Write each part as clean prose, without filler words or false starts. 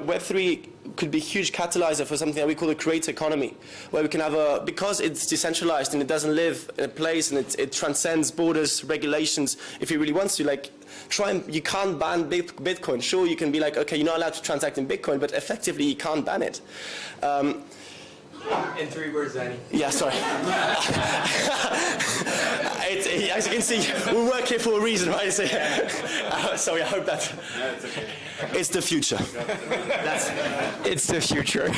Web3 could be a huge catalyzer for something that we call the creator economy, where we can have because it's decentralized and it doesn't live in a place and it transcends borders, regulations, if it really wants to, like, you can't ban Bitcoin. Sure, you can be like, okay, you're not allowed to transact in Bitcoin, but effectively you can't ban it. In 3 words, Danny. Yeah, sorry. As you can see, we work here for a reason, right? So, sorry, I hope that. No, it's okay. It's the future. It's the future.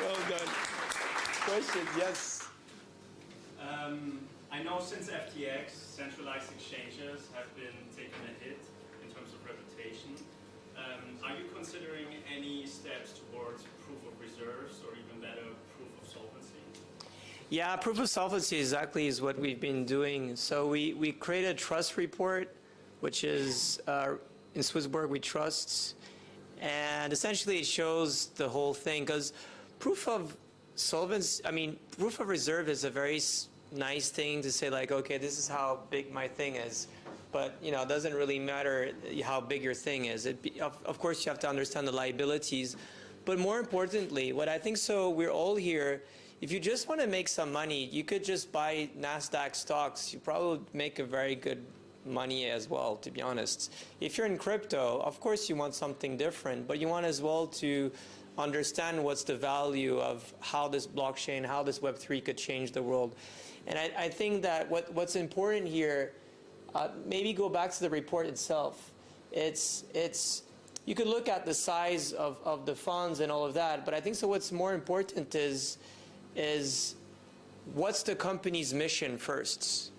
Well done. Questions? Yes. I know since FTX, centralized exchanges have been taking a hit in terms of reputation. Are you considering any steps towards proof of reserves or even better, proof of solvency? Yeah, proof of solvency exactly is what we've been doing. So we created a trust report, which is in SwissBorg we trust, and essentially it shows the whole thing, because proof of solvency, I mean, proof of reserve is a very nice thing to say, like, okay, this is how big my thing is. But, you know, it doesn't really matter how big your thing is. Of course, you have to understand the liabilities. But more importantly, what I think, so we're all here, if you just want to make some money, you could just buy NASDAQ stocks. You probably make a very good money as well, to be honest. If you're in crypto, of course you want something different, but you want as well to understand what's the value of how this blockchain, how this Web3 could change the world. And I think that what's important here, maybe go back to the report itself. You could look at the size of the funds and all of that, but I think so what's more important is what's the company's mission first.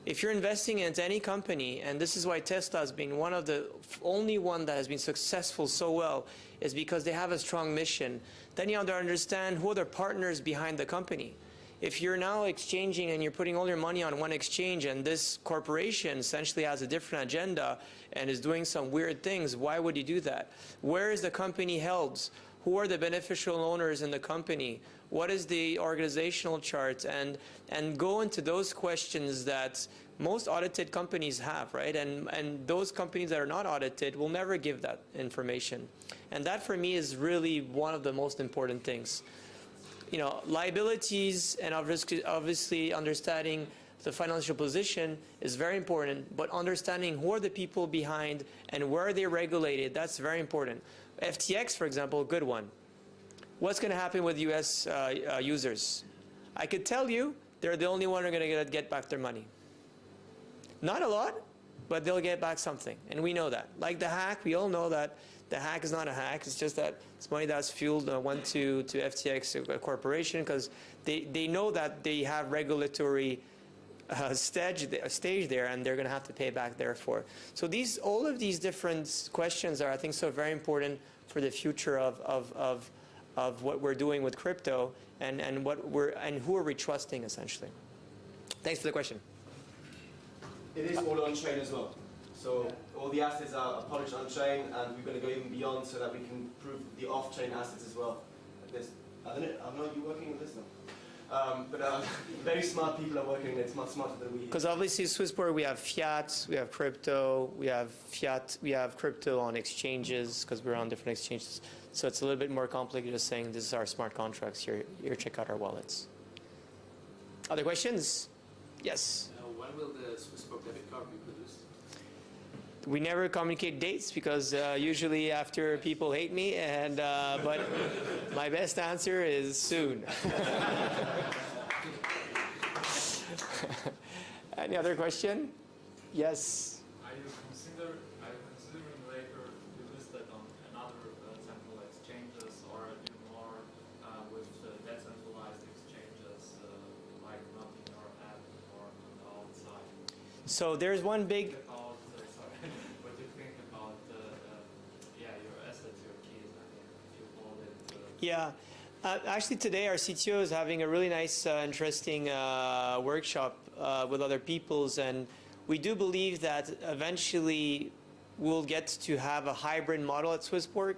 If you're investing into any company, and this is why Tesla has been one of the only one that has been successful so well, is because they have a strong mission. Then you have to understand who are the partners behind the company. If you're now exchanging and you're putting all your money on one exchange and this corporation essentially has a different agenda and is doing some weird things, why would you do that? Where is the company held? Who are the beneficial owners in the company? What is the organizational chart? And go into those questions that most audited companies have, right? And those companies that are not audited will never give that information. And that for me is really one of the most important things. You know, liabilities and obviously understanding the financial position is very important, but understanding who are the people behind and where are they regulated, that's very important. FTX, for example, good one. What's going to happen with US users? I could tell you they're the only one who are going to get back their money. Not a lot, but they'll get back something, and we know that. Like the hack, we all know that the hack is not a hack. It's just that it's money that's fueled went to FTX corporation because they know that they have regulatory stage there, and they're going to have to pay back therefore. So all of these different questions are, I think, so very important for the future of what we're doing with crypto and who are we trusting essentially. Thanks for the question. It is all on-chain as well. So all the assets are published on-chain, and we're going to go even beyond so that we can prove the off-chain assets as well. I don't know, you're working with this now. But very smart people are working on it, much smarter than we. Because obviously SwissBorg, we have fiat, we have crypto, we have crypto on exchanges because we're on different exchanges. So it's a little bit more complicated just saying this is our smart contracts, here check out our wallets. Other questions? Yes. When will the SwissBorg debit card be produced? We never communicate dates because usually after people hate me, and but my best answer is soon. Any other question? Yes. Are you considering later to list that on another central exchanges, or even more with the decentralized exchanges like not in your app or on the outside? So there's one big. What do you think about your assets, your keys? I mean, if you hold it. Yeah. Actually, today our CTO is having a really nice, interesting workshop with other peoples, and we do believe that eventually we'll get to have a hybrid model at SwissBorg,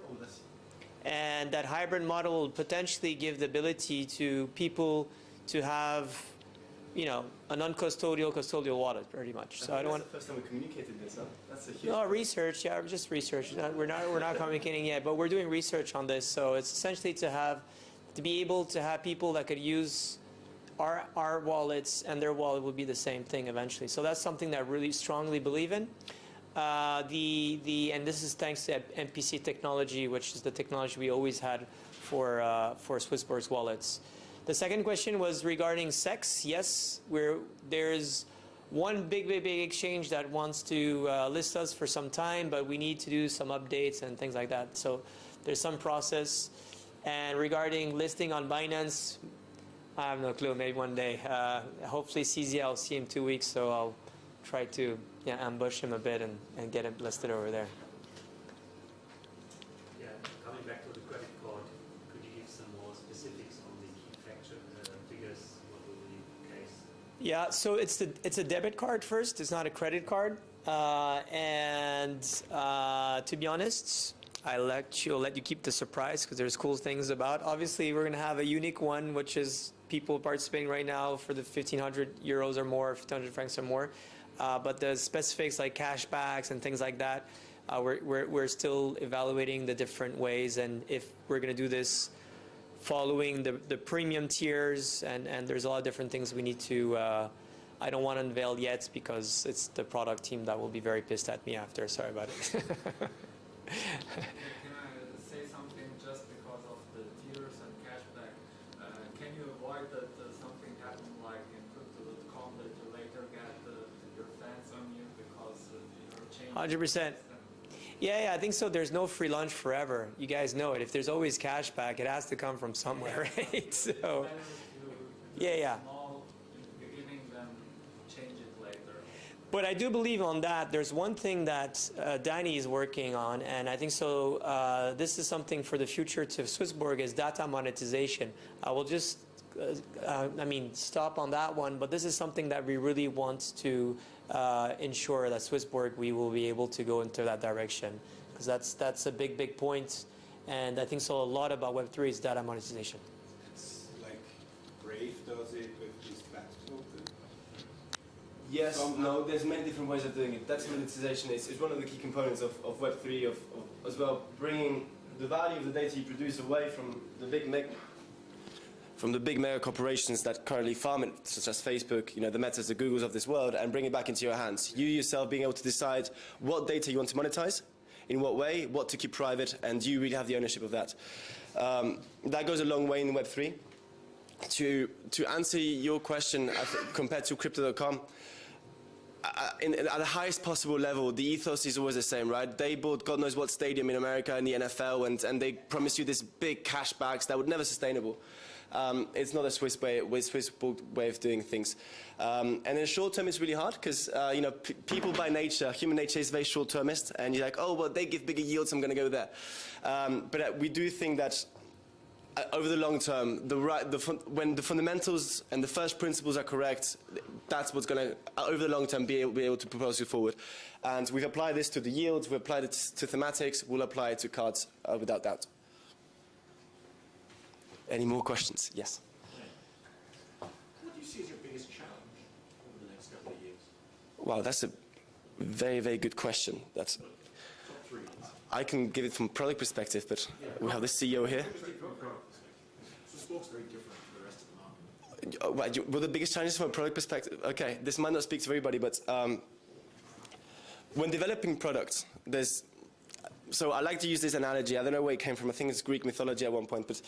and that hybrid model will potentially give the ability to people to have you know, a non-custodial, custodial wallet, pretty much. So I don't want. That's the first time we communicated this, huh? That's a huge. No, research. Yeah, just research. We're not communicating yet, but we're doing research on this. So it's essentially to be able to have people that could use our wallets, and their wallet will be the same thing eventually. So that's something that I really strongly believe in. And this is thanks to MPC technology, which is the technology we always had for SwissBorgs wallets. The second question was regarding SEX. Yes, there's one big exchange that wants to list us for some time, but we need to do some updates and things like that. So there's some process. And regarding listing on Binance, I have no clue. Maybe one day. Hopefully CZ, I'll see him 2 weeks, so I'll try to ambush him a bit and get him listed over there. Yeah, coming back to the credit card, could you give some more specifics on the key figures? What will be the case? Yeah, so it's a debit card first. It's not a credit card. To be honest, I'll let you keep the surprise because there's cool things about. Obviously, we're going to have a unique one, which is people participating right now for the 1,500 euros or more, 1,500 francs or more. But the specifics like cashbacks and things like that, we're still evaluating the different ways, and if we're going to do this following the premium tiers, and there's a lot of different things we need to. I don't want to unveil yet because it's the product team that will be very pissed at me after. Sorry about it. Can I say something just because of the tiers and cashback? Can you avoid that something happened like in crypto.com that you later get your fans on you because you're changing? 100%. Yeah, I think so. There's no free lunch forever. You guys know it. If there's always cashback, it has to come from somewhere, right? So, yeah. But I do believe on that. There's one thing that Danny is working on, and I think so. This is something for the future to SwissBorg is data monetization. I will just, stop on that one. But this is something that we really want to ensure that SwissBorg we will be able to go into that direction, because that's a big point, and I think so. A lot about Web3 is data monetization. It's like Brave does it with this platform. Yes, no, there's many different ways of doing it. Data monetization is one of the key components of Web3, as well, bringing the value of the data you produce away from the big mega corporations that currently farm it, such as Facebook, the Metas, the Googles of this world, and bring it back into your hands. You yourself being able to decide what data you want to monetize, in what way, what to keep private, and you really have the ownership of that. That goes a long way in Web3. To answer your question, compared to Crypto.com, at the highest possible level, the ethos is always the same, right? They bought God knows what stadium in America and the NFL, and they promised you this big cashbacks that would never sustainable. It's not a SwissBorg way of doing things. And in the short term, it's really hard because people by nature, human nature is very short-termist, and you're like, oh, well, they give bigger yields, I'm going to go there. But we do think that over the long term, when the fundamentals and the first principles are correct, that's what's going to, over the long term, be able to propose you forward. And we've applied this to the yields, we've applied it to thematics, we'll apply it to cards without doubt. Any more questions? Yes. What do you see as your biggest challenge over the next couple of years? Wow, that's a very good question. That's. Top three. I can give it from product perspective, but we have the CEO here. SwissBorg's very different from the rest of the market. Well, the biggest challenges from a product perspective, okay, this might not speak to everybody, but when developing products, so I like to use this analogy. I don't know where it came from. I think it's Greek mythology at one point, but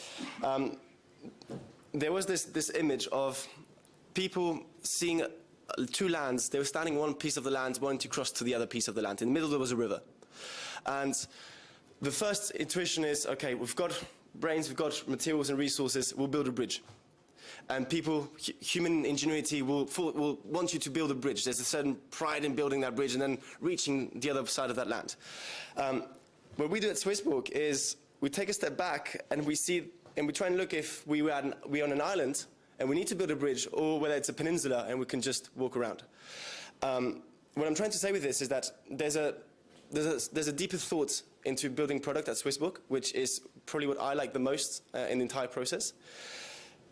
there was this image of people seeing two lands. They were standing one piece of the land, wanting to cross to the other piece of the land. In the middle, there was a river. And the first intuition is, okay, we've got brains, we've got materials and resources, we'll build a bridge. And people, human ingenuity will want you to build a bridge. There's a certain pride in building that bridge and then reaching the other side of that land. What we do at SwissBorg is we take a step back and we try and look if we're on an island and we need to build a bridge, or whether it's a peninsula and we can just walk around. What I'm trying to say with this is that there's a deeper thought into building product at SwissBorg, which is probably what I like the most in the entire process.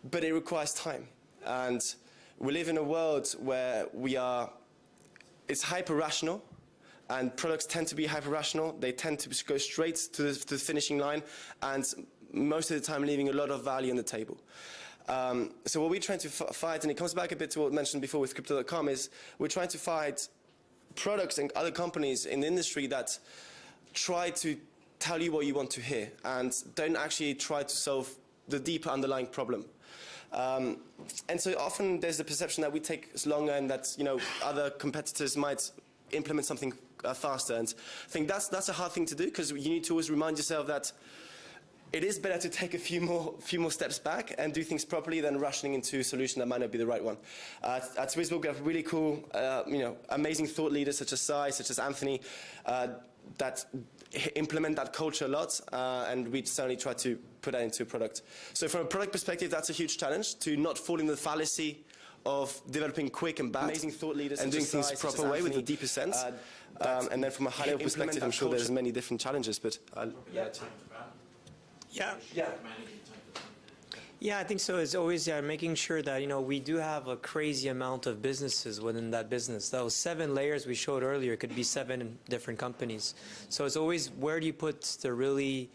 But it requires time. And we live in a world where it's hyper-rational, and products tend to be hyper-rational. They tend to go straight to the finishing line, and most of the time leaving a lot of value on the table. So what we're trying to fight, and it comes back a bit to what I mentioned before with Crypto.com, is we're trying to fight products and other companies in the industry that try to tell you what you want to hear and don't actually try to solve the deeper underlying problem. And so often there's the perception that we take longer and that other competitors might implement something faster. And I think that's a hard thing to do, because you need to always remind yourself that it is better to take a few more steps back and do things properly than rushing into a solution that might not be the right one. At SwissBorg, we have really cool, amazing thought leaders such as Cyrus, such as Anthony, that implement that culture a lot, and we certainly try to put that into a product. So from a product perspective, that's a huge challenge, to not fall in the fallacy of developing quick and bad, amazing thought leaders, and doing things proper way with a deeper sense. And then from a high-level perspective, I'm sure there's many different challenges, but Yeah, I think so. It's always making sure that we do have a crazy amount of businesses within that business. Those 7 layers we showed earlier could be 7 different companies. So it's always, where do you put the really,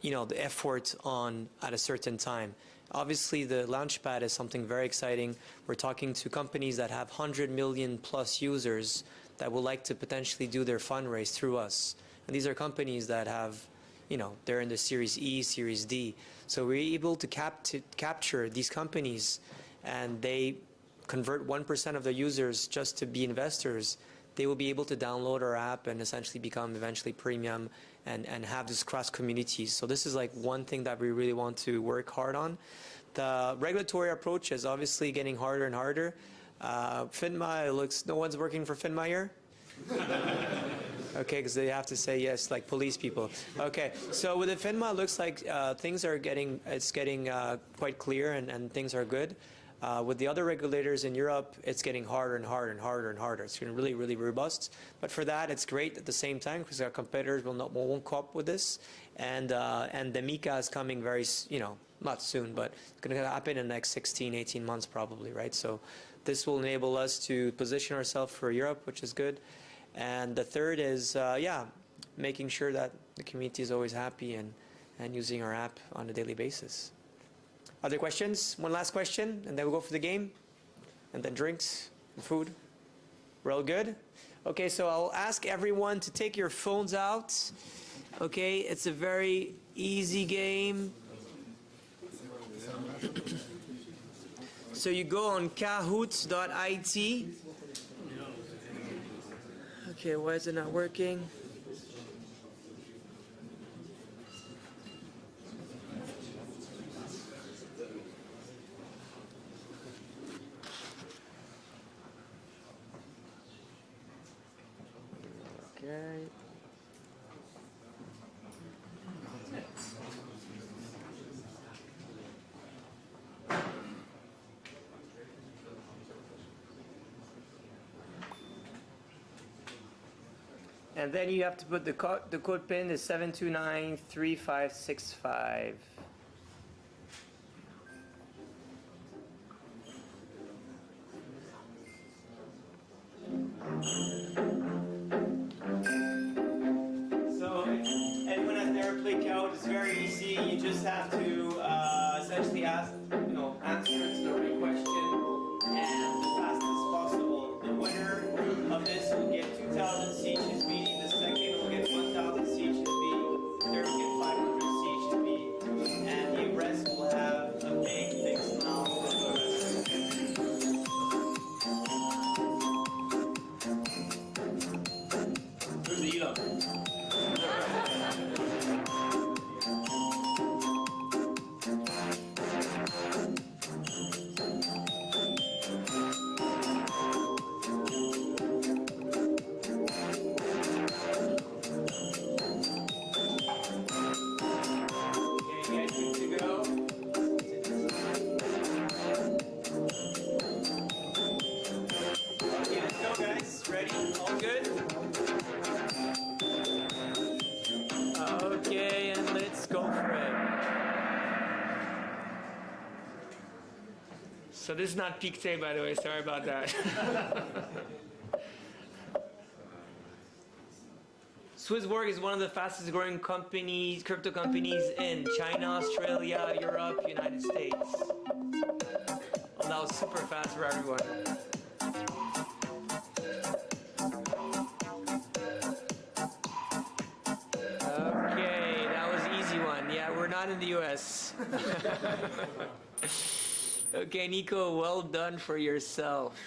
the effort on at a certain time? Obviously, the Launchpad is something very exciting. We're talking to companies that have 100 million plus users that would like to potentially do their fundraise through us. And these are companies that have, they're in the Series E, Series D. So we're able to capture these companies, and they convert 1% of the users just to be investors. They will be able to download our app and essentially become eventually premium and have this cross communities. So this is like one thing that we really want to work hard on. The regulatory approach is obviously getting harder and harder. FINMA, it looks, no one's working for FINMA here? Okay, because they have to say yes, like police people. Okay, so with the FINMA, it looks like things are getting quite clear, and things are good. With the other regulators in Europe, it's getting harder and harder and harder and harder. It's getting really, really robust. But for that, it's great at the same time, because our competitors won't cope with this. And the MiCA is coming very, not soon, but it's going to happen in the next 16, 18 months probably, right? So this will enable us to position ourselves for Europe, which is good. And the third is, making sure that the community is always happy and using our app on a daily basis. Other questions? One last question, and then we'll go for the game, and then drinks and food. We're all good? Okay, so I'll ask everyone to take your phones out. Okay, it's a very easy game. So you go on kahoot.it. Okay, why is it not working? Okay. And then you have to put the code pin is 7293565. So if anyone has never played Kahoot, it's very easy. You just have to essentially answer to the right question and as fast as possible. The winner of this will get 2,000 CHSB. The second will get 1,000 CHSB. The third will get 500 CHSB. And the rest will have a big smile for the rest. Who's the Elon? Ready? All good? So this is not Pictet, by the way. Sorry about that. SwissBorg is one of the fastest growing companies, crypto companies in China, Australia, Europe, United States. Well, that was super fast for everyone. Okay, that was an easy one. Yeah, we're not in the US. Okay, Nico, well done for yourself.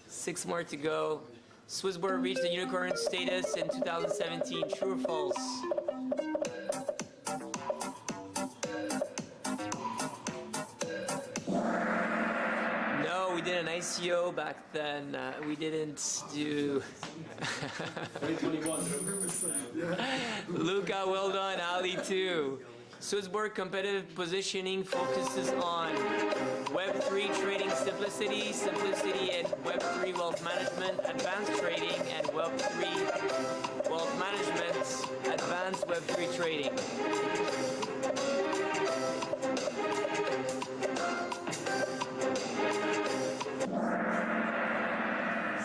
6 more to go. SwissBorg reached the unicorn status in 2017. True or false? No, we did an ICO back then. We didn't do. 2021. Luca, well done. Ali, too. SwissBorg competitive positioning focuses on Web3 trading simplicity, simplicity in Web3 wealth management, advanced trading, and Web3 wealth management, advanced Web3 trading.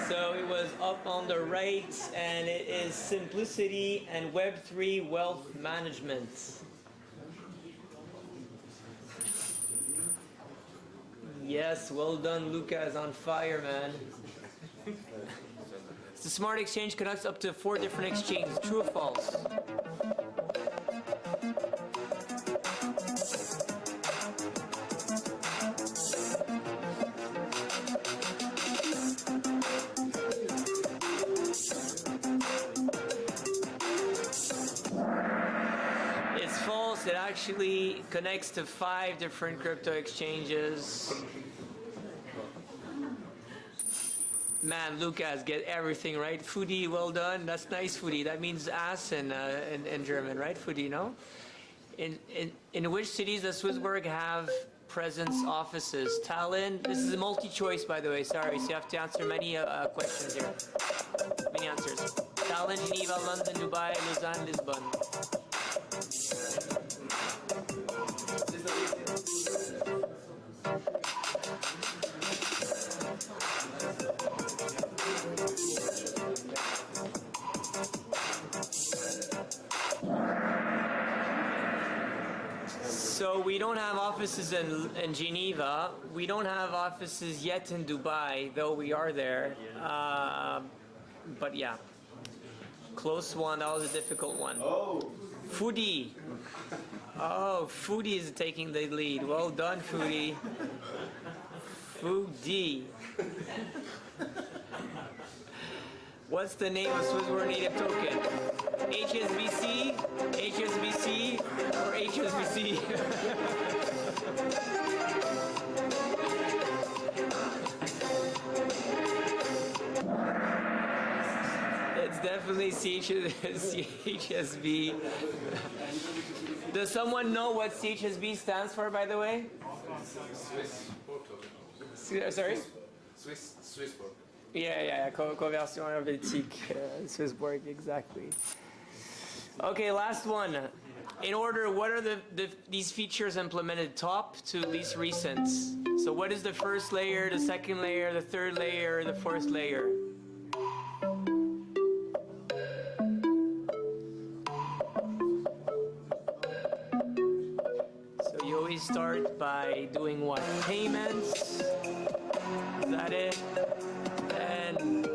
So it was up on the right, and it is simplicity and Web3 wealth management. Yes, well done, Luca is on fire, man. The smart exchange connects up to 4 different exchanges. True or false? It's false. It actually connects to 5 different crypto exchanges. Man, Lucas, get everything right. Foodie, well done. That's nice, Foodie. That means ass in German, right, Foodie, no? In which cities does SwissBorg have presence offices? Tallinn. This is a multi-choice, by the way. Sorry, so you have to answer many questions here. Many answers. Tallinn, Geneva, London, Dubai, Lausanne, Lisbon. So we don't have offices in Geneva. We don't have offices yet in Dubai, though we are there. But yeah, close one. That was a difficult one. Oh. Foodie. Oh, Foodie is taking the lead. Well done, Foodie. Foodie. What's the name of SwissBorg native token? HSBC, HSBC, or HSBC? It's definitely CHSB. Does someone know what CHSB stands for, by the way? Sorry? SwissBorg. Yeah. Conversion helvétique, SwissBorg, exactly. Okay, last one. In order, what are these features implemented top to least recent? So what is the first layer, the second layer, the third layer, the fourth layer? So you always start by doing what? Payments. Is that it? And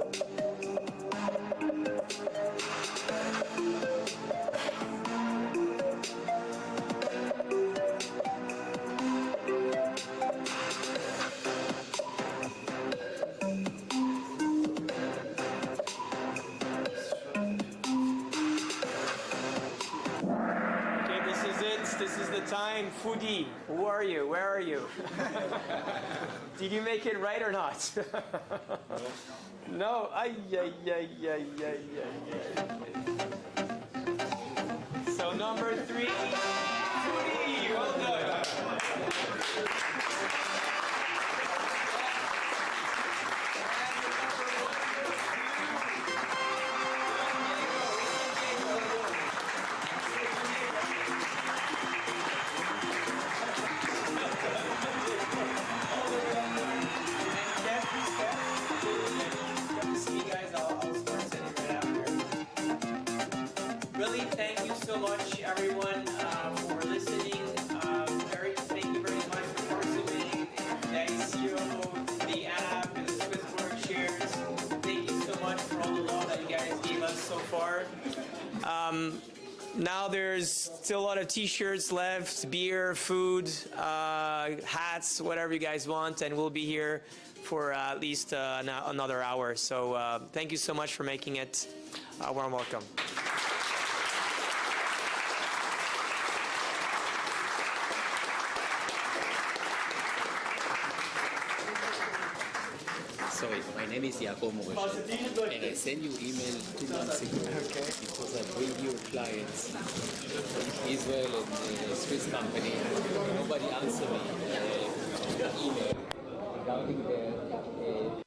this is the time. Foodie, who are you? Where are you? Did you make it right or not? No. Ay. So number 3, Foodie, well done. really, thank you so much, everyone, for listening. Eric, thank you very much for participating in today's CEO, the app, and the SwissBorg shares. Thank you so much for all the love that you guys gave us so far. Now there's still a lot of t-shirts left, beer, food, hats, whatever you guys want, and we'll be here for at least another hour. So thank you so much for making it a warm welcome. Sorry, my name is Jacob Moresche, and I sent you email 2 months ago because I bring you clients from Israel and a Swiss company. Nobody answered me email regarding the